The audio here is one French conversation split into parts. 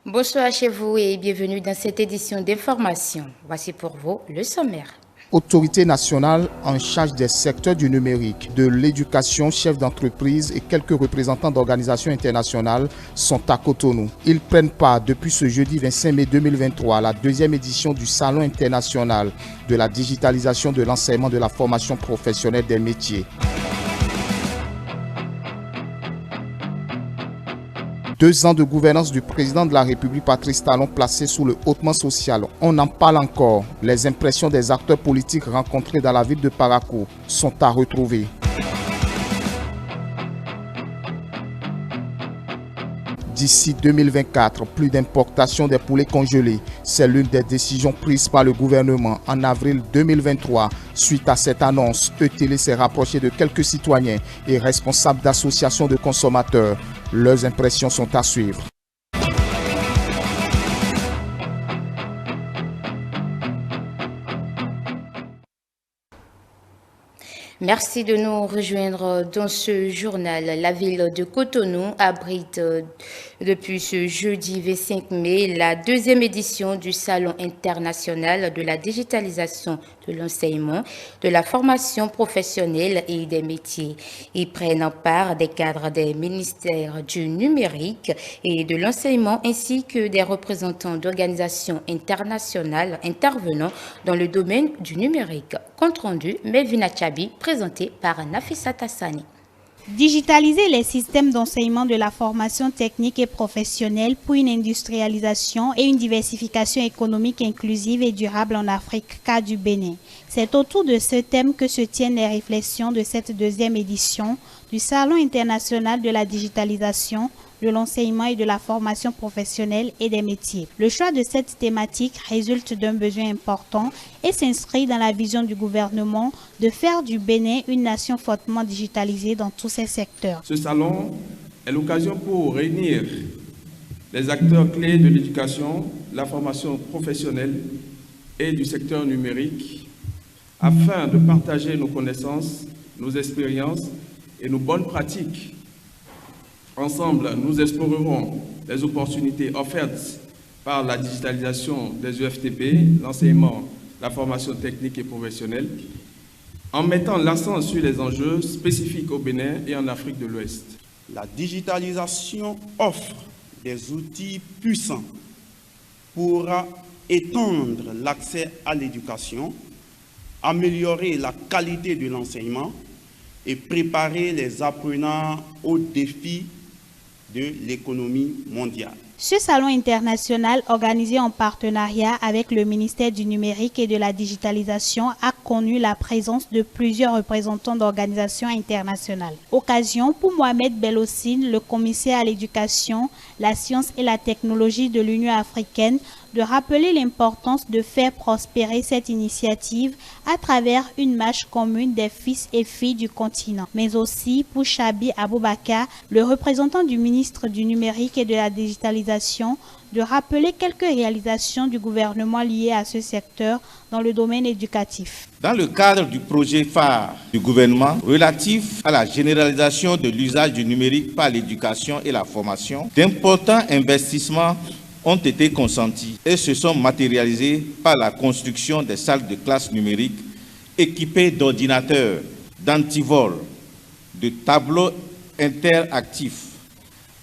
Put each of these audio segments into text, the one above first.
Bonsoir chez vous et bienvenue dans cette édition d'information. Voici pour vous le sommaire. Autorité nationale en charge des secteurs du numérique, de l'éducation, chefs d'entreprise et quelques représentants d'organisations internationales sont à Cotonou. Ils prennent part depuis ce jeudi 25 mai 2023 à la deuxième édition du Salon international de la digitalisation de l'enseignement de la formation professionnelle des métiers. 2 ans de gouvernance du président de la République Patrice Talon placé sous le hautement social. On en parle encore. Les impressions des acteurs politiques rencontrés dans la ville de Parakou sont à retrouver. D'ici 2024, plus d'importation des poulets congelés. C'est l'une des décisions prises par le gouvernement en avril 2023. Suite à cette annonce, ETélé s'est rapproché de quelques citoyens et responsables d'associations de consommateurs. Leurs impressions sont à suivre. Merci de nous rejoindre dans ce journal. La ville de Cotonou abrite depuis ce jeudi 25 mai la deuxième édition du Salon international de la digitalisation de l'enseignement, de la formation professionnelle et des métiers. Y prennent part des cadres des ministères du numérique et de l'enseignement ainsi que des représentants d'organisations internationales intervenant dans le domaine du numérique. Compte rendu, Melvina Chabi, présenté par Nafissa Tassani. Digitaliser les systèmes d'enseignement de la formation technique et professionnelle pour une industrialisation et une diversification économique inclusive et durable en Afrique, cas du Bénin. C'est autour de ce thème que se tiennent les réflexions de cette deuxième édition du Salon international de la digitalisation, de l'enseignement et de la formation professionnelle et des métiers. Le choix de cette thématique résulte d'un besoin important et s'inscrit dans la vision du gouvernement de faire du Bénin une nation fortement digitalisée dans tous ses secteurs. Ce salon est l'occasion pour réunir les acteurs clés de l'éducation, la formation professionnelle et du secteur numérique afin de partager nos connaissances, nos expériences et nos bonnes pratiques. Ensemble, nous explorerons les opportunités offertes par la digitalisation des EFTP, l'enseignement, la formation technique et professionnelle, en mettant l'accent sur les enjeux spécifiques au Bénin et en Afrique de l'Ouest. La digitalisation offre des outils puissants pour étendre l'accès à l'éducation, améliorer la qualité de l'enseignement et préparer les apprenants aux défis de l'économie mondiale. Ce salon international, organisé en partenariat avec le ministère du Numérique et de la Digitalisation, a connu la présence de plusieurs représentants d'organisations internationales. Occasion pour Mohamed Bellossine, le commissaire à l'éducation, la science et la technologie de l'Union africaine, de rappeler l'importance de faire prospérer cette initiative à travers une marche commune des fils et filles du continent. Mais aussi pour Chabi Aboubakar, le représentant du ministre du Numérique et de la Digitalisation, de rappeler quelques réalisations du gouvernement liées à ce secteur dans le domaine éducatif. Dans le cadre du projet phare du gouvernement relatif à la généralisation de l'usage du numérique par l'éducation et la formation, d'importants investissements ont été consentis et se sont matérialisés par la construction des salles de classe numériques équipées d'ordinateurs, d'antivol, de tableaux interactifs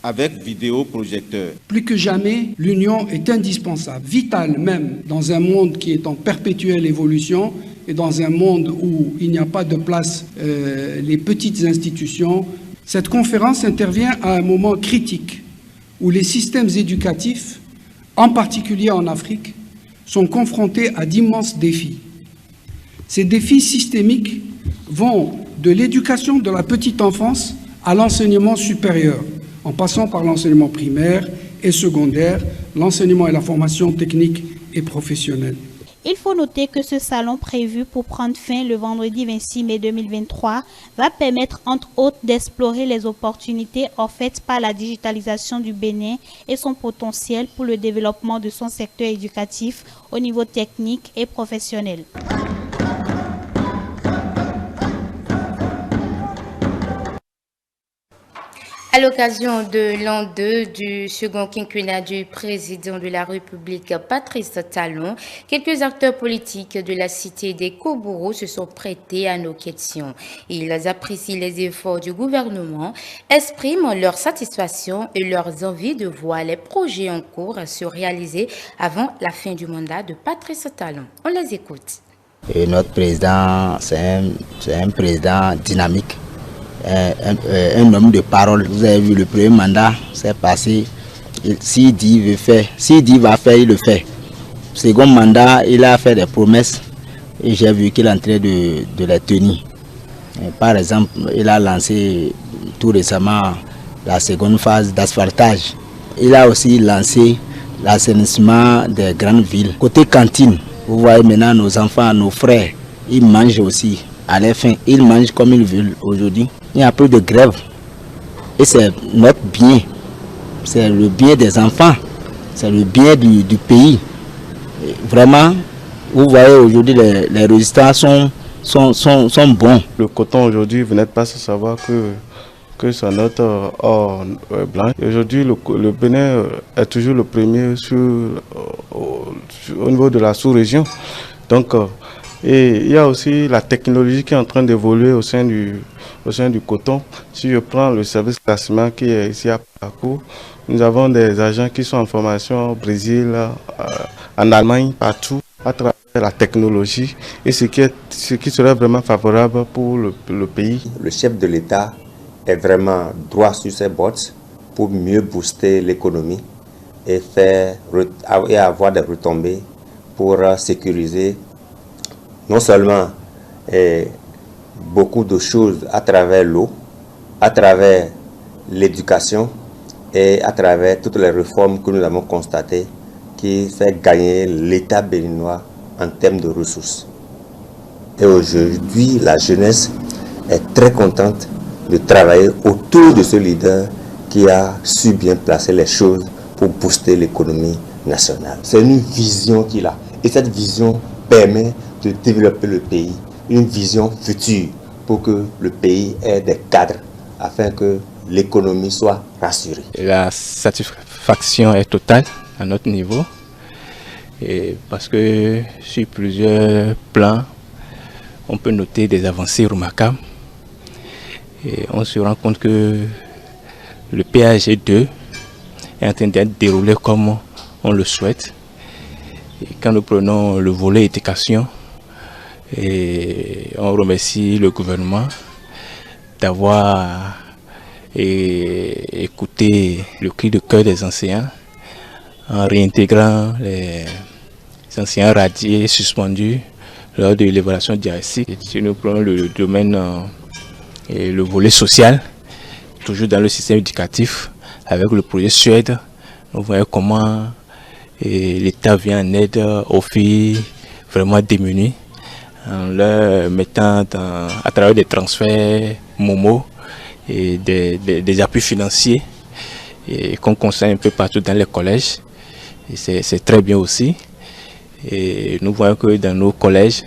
avec vidéoprojecteurs. Plus que jamais, l'union est indispensable, vitale même, dans un monde qui est en perpétuelle évolution et dans un monde où il n'y a pas de place les petites institutions. Cette conférence intervient à un moment critique où les systèmes éducatifs, en particulier en Afrique, sont confrontés à d'immenses défis. Ces défis systémiques vont de l'éducation de la petite enfance à l'enseignement supérieur, en passant par l'enseignement primaire et secondaire, l'enseignement et la formation technique et professionnelle. Il faut noter que ce salon prévu pour prendre fin le vendredi 26 mai 2023 va permettre entre autres d'explorer les opportunités offertes par la digitalisation du Bénin et son potentiel pour le développement de son secteur éducatif au niveau technique et professionnel. À l'occasion de l'an 2 du second quinquennat du président de la République, Patrice Talon, quelques acteurs politiques de la cité des Kobourou se sont prêtés à nos questions. Ils apprécient les efforts du gouvernement, expriment leur satisfaction et leurs envies de voir les projets en cours se réaliser avant la fin du mandat de Patrice Talon. On les écoute. Et notre président, c'est un président dynamique. Un homme de parole. Vous avez vu le premier mandat, c'est passé. S'il dit il va faire, il le fait. Second mandat, il a fait des promesses et j'ai vu qu'il est en train de les tenir. Par exemple, il a lancé tout récemment la seconde phase d'asphaltage. Il a aussi lancé l'assainissement des grandes villes. Côté cantine, vous voyez maintenant nos enfants, nos frères, ils mangent aussi. À la fin, ils mangent comme ils veulent aujourd'hui. Il n'y a plus de grève. Et c'est notre bien. C'est le bien des enfants. C'est le bien du pays. Et vraiment, vous voyez aujourd'hui, les résultats sont bons. Le coton aujourd'hui, vous n'êtes pas sans savoir que c'est notre or blanc. Aujourd'hui, le Bénin est toujours le premier au niveau de la sous-région. Donc, et il y a aussi la technologie qui est en train d'évoluer au sein du coton. Si je prends le service classement qui est ici à Paco, nous avons des agents qui sont en formation au Brésil, en Allemagne, partout, à travers la technologie, et ce qui serait vraiment favorable pour le pays. Le chef de l'État est vraiment droit sur ses bottes pour mieux booster l'économie et avoir des retombées pour sécuriser non seulement beaucoup de choses à travers l'eau, à travers l'éducation et à travers toutes les réformes que nous avons constatées qui fait gagner l'État béninois en termes de ressources. Et aujourd'hui, la jeunesse est très contente de travailler autour de ce leader qui a su bien placer les choses pour booster l'économie nationale. C'est une vision qu'il a. Et cette vision permet de développer le pays, une vision future pour que le pays ait des cadres afin que l'économie soit rassurée. La satisfaction est totale à notre niveau et parce que sur plusieurs plans, on peut noter des avancées remarquables et on se rend compte que le PAG2 est en train d'être déroulé comme on le souhaite. Et quand nous prenons le volet éducation, et on remercie le gouvernement d'avoir écouté le cri de cœur des enseignants en réintégrant les enseignants radiés suspendus lors de l'évaluation diagnostique. Si nous prenons le domaine et le volet social, toujours dans le système éducatif, avec le projet Suède, nous voyons comment l'État vient en aide aux filles vraiment démunies, en leur mettant à travers des transferts Momo et des appuis financiers qu'on constate un peu partout dans les collèges. C'est très bien aussi. Et nous voyons que dans nos collèges,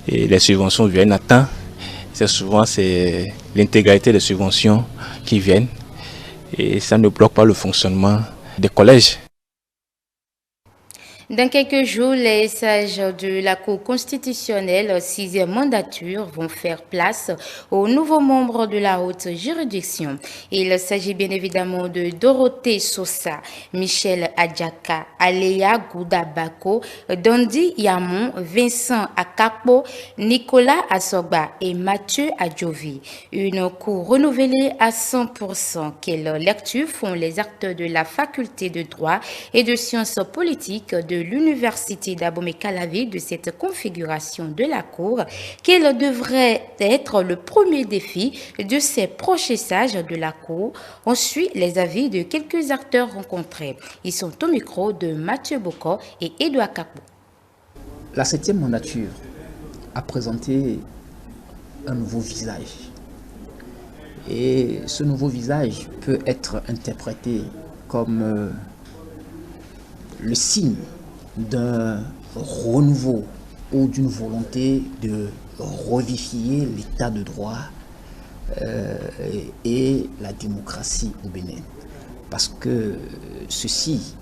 les subventions viennent à temps. Souvent, c'est l'intégralité des subventions qui viennent. Et ça ne bloque pas le fonctionnement des collèges. Dans quelques jours, les sages de la Cour constitutionnelle 6e mandature vont faire place aux nouveaux membres de la haute juridiction. Il s'agit bien évidemment de Dorothée Sosa, Michel Adjaka, Aléa Goudabako, Dondi Yamon, Vincent Akapo, Nicolas Asogba et Mathieu Adjovi. Une cour renouvelée à 100%. Quelle lecture font les acteurs de la faculté de droit et de sciences politiques de l'université d'Abomey-Calavi de cette configuration de la Cour, quel devrait être le premier défi de ces prochains sages de la Cour? On suit les avis de quelques acteurs rencontrés. Ils sont au micro de Mathieu Boko et Edouard Capou. La 7e mandature a présenté un nouveau visage. Et ce nouveau visage peut être interprété comme le signe d'un renouveau ou d'une volonté de revivifier l'état de droit et la démocratie au Bénin. Parce que ceci,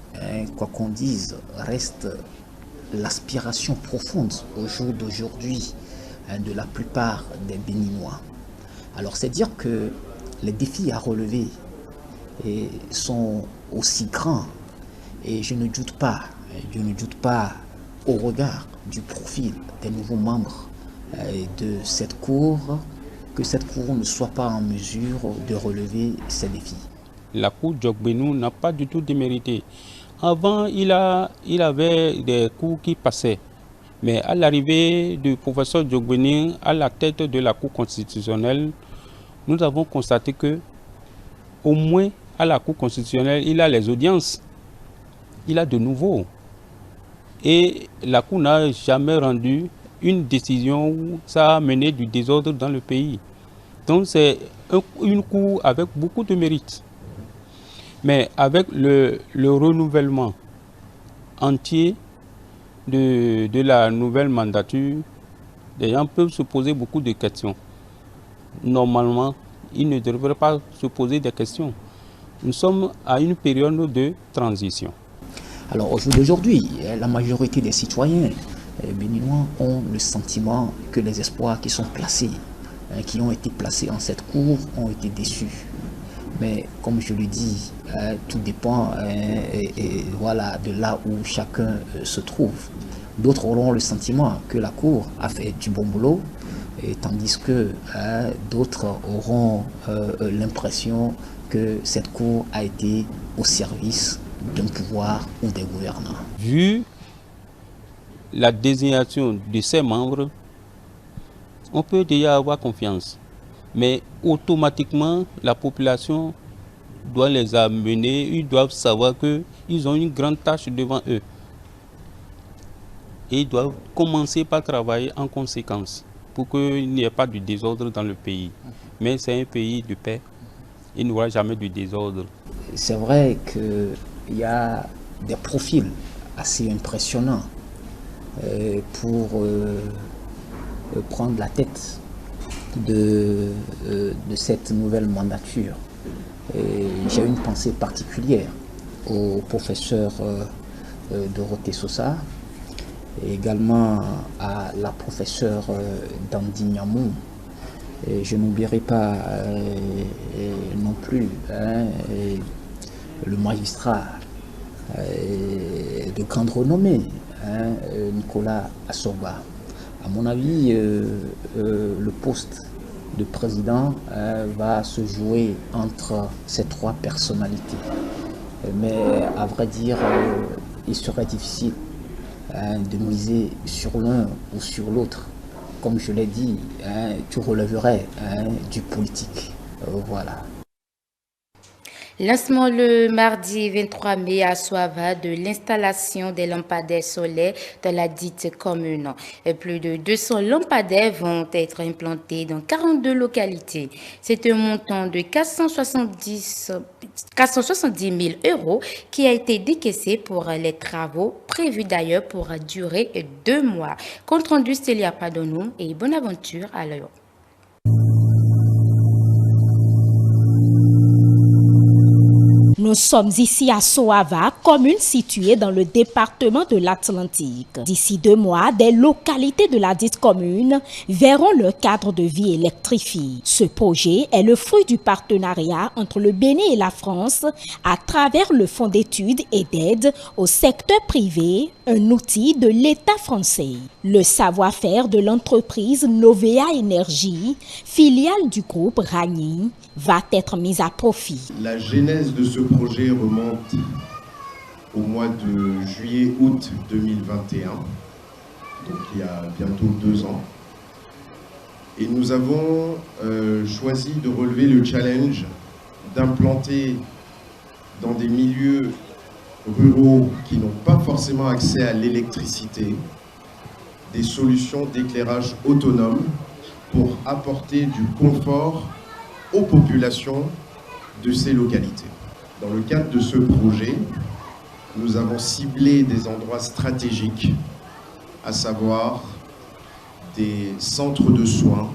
quoi qu'on dise, reste l'aspiration profonde au jour d'aujourd'hui de la plupart des Béninois. Alors c'est dire que les défis à relever sont aussi grands et je ne doute pas au regard du profil des nouveaux membres de cette cour que cette cour ne soit pas en mesure de relever ces défis. La cour Djokbenou n'a pas du tout démérité. Avant, il avait des cours qui passaient. Mais à l'arrivée du professeur Djokbenou à la tête de la Cour constitutionnelle, nous avons constaté que, au moins à la Cour constitutionnelle, il a les audiences. Il a de nouveau. Et la Cour n'a jamais rendu une décision où ça a mené du désordre dans le pays. Donc c'est une Cour avec beaucoup de mérite. Mais avec le renouvellement entier de la nouvelle mandature, les gens peuvent se poser beaucoup de questions. Normalement, ils ne devraient pas se poser des questions. Nous sommes à une période de transition. Alors au jour d'aujourd'hui, la majorité des citoyens béninois ont le sentiment que les espoirs qui sont placés, qui ont été placés en cette cour, ont été déçus. Mais comme je le dis, tout dépend voilà, de là où chacun se trouve. D'autres auront le sentiment que la cour a fait du bon boulot, tandis que d'autres auront l'impression que cette cour a été au service d'un pouvoir ou des gouvernants. Vu la désignation de ses membres, on peut déjà avoir confiance. Mais automatiquement, la population doit les amener, ils doivent savoir qu'ils ont une grande tâche devant eux. Et ils doivent commencer par travailler en conséquence pour qu'il n'y ait pas de désordre dans le pays. Mais c'est un pays de paix, il n'y aura jamais de désordre. C'est vrai qu'il y a des profils assez impressionnants pour prendre la tête de cette nouvelle mandature. J'ai une pensée particulière au professeur Dorothée Sosa, et également à la professeure Dandi Niamou. Je n'oublierai pas non plus le magistrat de grande renommée, Nicolas Assoba. À mon avis, le poste de président va se jouer entre ces trois personnalités. Mais à vrai dire, il serait difficile de miser sur l'un ou sur l'autre. Comme je l'ai dit, tu relèverais du politique. Voilà. Lancement le mardi 23 mai à Soava de l'installation des lampadaires solaires dans la dite commune. Et plus de 200 lampadaires vont être implantés dans 42 localités. C'est un montant de 470 000 € qui a été décaissé pour les travaux prévus d'ailleurs pour durer 2 mois. Compte rendu Stélia Padonou et bonne aventure à l'heure. Nous sommes ici à Soava, commune située dans le département de l'Atlantique. D'ici 2 mois, des localités de la dite commune verront leur cadre de vie électrifié. Ce projet est le fruit du partenariat entre le Bénin et la France à travers le Fonds d'études et d'aide au secteur privé, un outil de l'État français. Le savoir-faire de l'entreprise Novea Énergie, filiale du groupe Ragni, va être mis à profit. La genèse de ce projet remonte au mois de juillet-août 2021, donc il y a bientôt 2 ans. Et nous avons choisi de relever le challenge d'implanter dans des milieux ruraux qui n'ont pas forcément accès à l'électricité des solutions d'éclairage autonome pour apporter du confort aux populations de ces localités. Dans le cadre de ce projet, nous avons ciblé des endroits stratégiques, à savoir des centres de soins,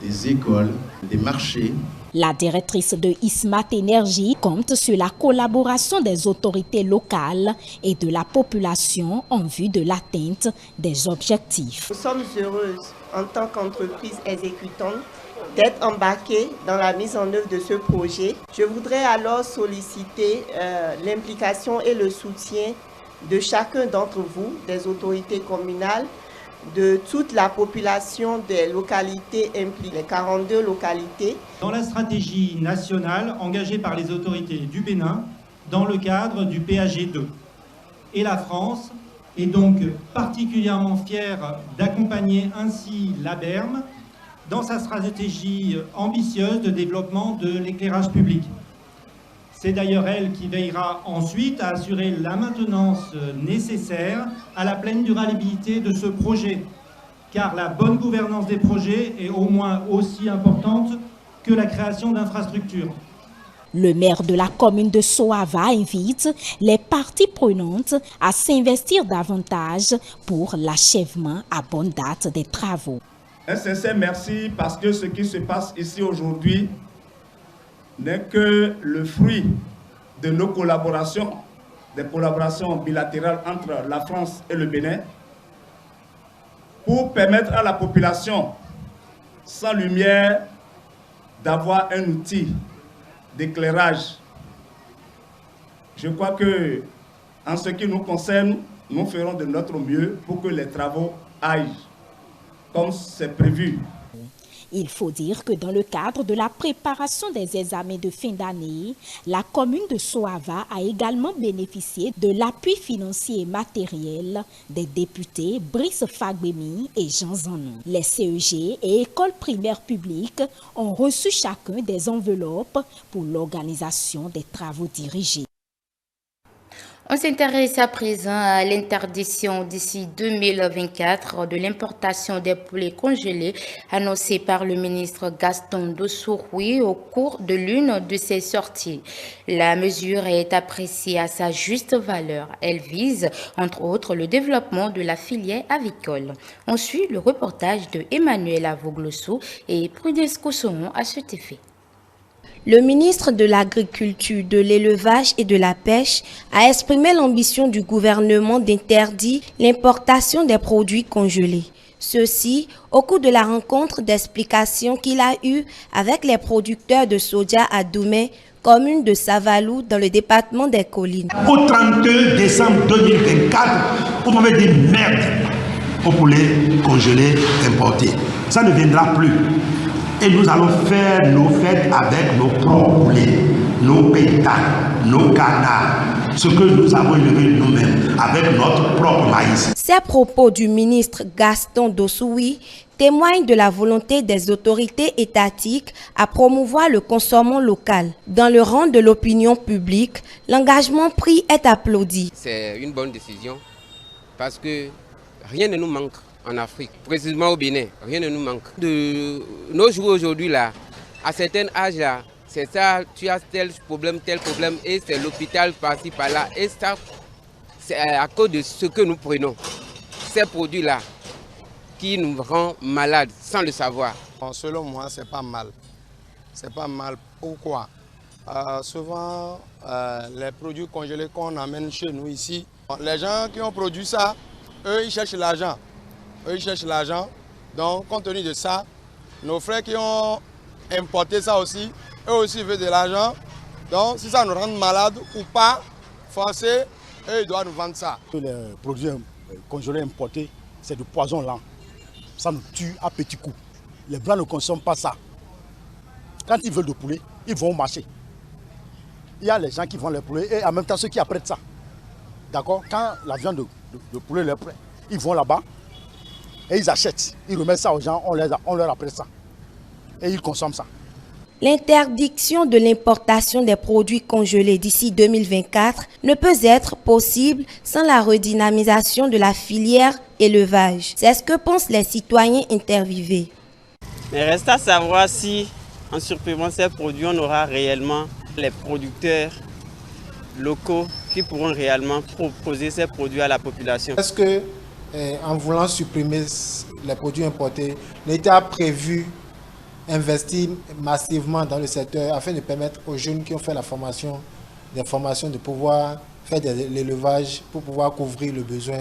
des écoles, des marchés. La directrice de Ismat Énergie compte sur la collaboration des autorités locales et de la population en vue de l'atteinte des objectifs. Nous sommes heureuses en tant qu'entreprise exécutante d'être embarquées dans la mise en œuvre de ce projet. Je voudrais alors solliciter l'implication et le soutien de chacun d'entre vous, des autorités communales, de toute la population des localités impliquées, les 42 localités. Dans la stratégie nationale engagée par les autorités du Bénin dans le cadre du PAG2. Et la France est donc particulièrement fière d'accompagner ainsi la BERM dans sa stratégie ambitieuse de développement de l'éclairage public. C'est d'ailleurs elle qui veillera ensuite à assurer la maintenance nécessaire à la pleine durabilité de ce projet, car la bonne gouvernance des projets est au moins aussi importante que la création d'infrastructures. Le maire de la commune de Soava invite les parties prenantes à s'investir davantage pour l'achèvement à bonne date des travaux. Un sincère merci parce que ce qui se passe ici aujourd'hui n'est que le fruit de nos collaborations, des collaborations bilatérales entre la France et le Bénin, pour permettre à la population sans lumière d'avoir un outil d'éclairage. Je crois que, en ce qui nous concerne, nous ferons de notre mieux pour que les travaux aillent comme c'est prévu. Il faut dire que dans le cadre de la préparation des examens de fin d'année, la commune de Soava a également bénéficié de l'appui financier et matériel des députés Brice Fagbemi et Jean Zanon. Les CEG et écoles primaires publiques ont reçu chacun des enveloppes pour l'organisation des travaux dirigés. On s'intéresse à présent à l'interdiction d'ici 2024 de l'importation des poulets congelés annoncée par le ministre Gaston Dossouri au cours de l'une de ses sorties. La mesure est appréciée à sa juste valeur. Elle vise, entre autres, le développement de la filière avicole. On suit le reportage de Emmanuel Avogloso et Prudence Kossoron à cet effet. Le ministre de l'Agriculture, de l'Élevage et de la Pêche a exprimé l'ambition du gouvernement d'interdire l'importation des produits congelés. Ceci au cours de la rencontre d'explication qu'il a eue avec les producteurs de soja à Doumé, commune de Savalou, dans le département des Collines. Au 32 décembre 2024, vous m'avez dit merde au poulet congelé importé. Ça ne viendra plus. Et nous allons faire nos fêtes avec nos propres poulets, nos pétales, nos canards, ce que nous avons élevé nous-mêmes avec notre propre maïs. Ces propos du ministre Gaston Dossouri témoignent de la volonté des autorités étatiques à promouvoir le consommation local. Dans le rang de l'opinion publique, l'engagement pris est applaudi. C'est une bonne décision parce que rien ne nous manque. En Afrique, précisément au Bénin, rien ne nous manque. De nos jours aujourd'hui là, à certains âges là, c'est ça, tu as tel problème, et c'est l'hôpital par-ci par-là. Et ça, c'est à cause de ce que nous prenons, ces produits-là, qui nous rendent malades sans le savoir. Selon moi, c'est pas mal. C'est pas mal. Pourquoi? Souvent, les produits congelés qu'on amène chez nous ici, les gens qui ont produit ça, eux, ils cherchent l'argent. Eux, ils cherchent l'argent. Donc, compte tenu de ça, nos frères qui ont importé ça aussi, eux aussi veulent de l'argent. Donc, si ça nous rend malades ou pas, forcés, eux, ils doivent nous vendre ça. Les produits congelés importés, c'est du poison lent. Ça nous tue à petits coups. Les Blancs ne consomment pas ça. Quand ils veulent du poulet, ils vont au marché. Il y a les gens qui vendent les poulets et en même temps ceux qui apprêtent ça. D'accord? Quand la viande de poulet est prête, ils vont là-bas. Et ils achètent, ils remettent ça aux gens, on leur apprête ça. Et ils consomment ça. L'interdiction de l'importation des produits congelés d'ici 2024 ne peut être possible sans la redynamisation de la filière élevage. C'est ce que pensent les citoyens interviewés. Mais reste à savoir si, en supprimant ces produits, on aura réellement les producteurs locaux qui pourront réellement proposer ces produits à la population. Est-ce que en voulant supprimer les produits importés, l'État a prévu investir massivement dans le secteur afin de permettre aux jeunes qui ont fait la formation, des formations, de pouvoir faire de l'élevage pour pouvoir couvrir le besoin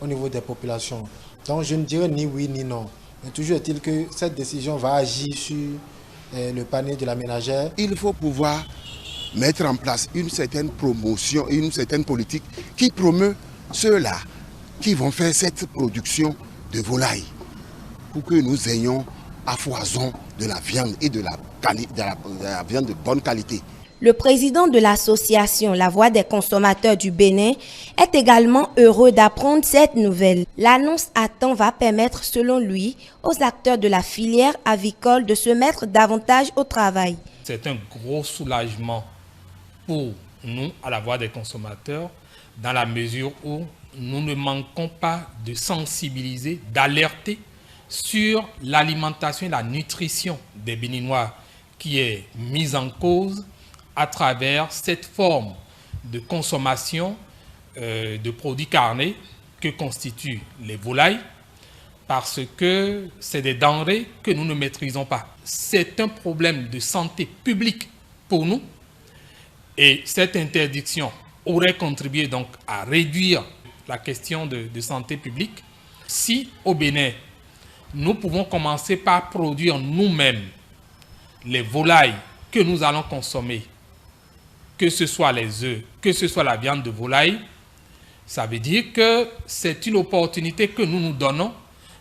au niveau des populations. Donc je ne dirais ni oui ni non. Mais toujours est-il que cette décision va agir sur le panier de la ménagère. Il faut pouvoir mettre en place une certaine promotion et une certaine politique qui promeut ceux-là qui vont faire cette production de volaille pour que nous ayons à foison de la viande et de la viande de bonne qualité. Le président de l'association La Voix des consommateurs du Bénin est également heureux d'apprendre cette nouvelle. L'annonce à temps va permettre, selon lui, aux acteurs de la filière avicole de se mettre davantage au travail. C'est un gros soulagement pour nous, à La Voix des consommateurs, dans la mesure où nous ne manquons pas de sensibiliser, d'alerter sur l'alimentation et la nutrition des Béninois qui est mise en cause à travers cette forme de consommation de produits carnés que constituent les volailles, parce que c'est des denrées que nous ne maîtrisons pas. C'est un problème de santé publique pour nous et cette interdiction aurait contribué donc à réduire la question de santé publique. Si au Bénin, nous pouvons commencer par produire nous-mêmes les volailles que nous allons consommer, que ce soit les œufs, que ce soit la viande de volaille, ça veut dire que c'est une opportunité que nous nous donnons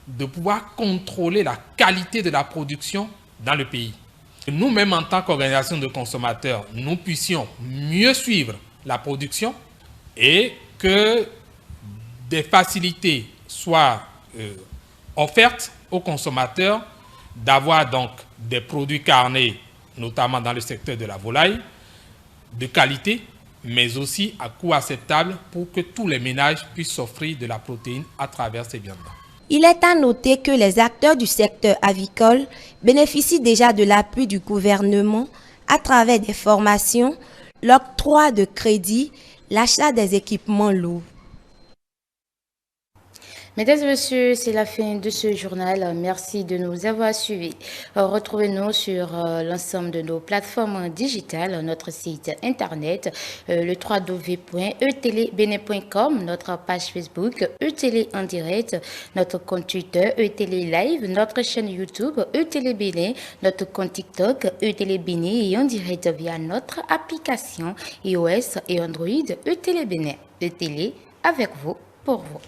de pouvoir contrôler la qualité de la production dans le pays. Nous-mêmes, en tant qu'organisation de consommateurs, nous puissions mieux suivre la production et que des facilités soient offertes aux consommateurs d'avoir donc des produits carnés, notamment dans le secteur de la volaille, de qualité, mais aussi à coût acceptable pour que tous les ménages puissent s'offrir de la protéine à travers ces viandes. Il est à noter que les acteurs du secteur avicole bénéficient déjà de l'appui du gouvernement à travers des formations, l'octroi de crédits, l'achat des équipements lourds. Mesdames et messieurs, c'est la fin de ce journal. Merci de nous avoir suivis. Retrouvez-nous sur l'ensemble de nos plateformes digitales, notre site internet, le www.etelebene.com, notre page Facebook, eTélé en direct, notre compte Twitter, eTélé Live, notre chaîne YouTube, eTélé Bénin, notre compte TikTok, eTélé Bénin et en direct via notre application iOS et Android, eTélé Bénin. eTélé avec vous, pour vous.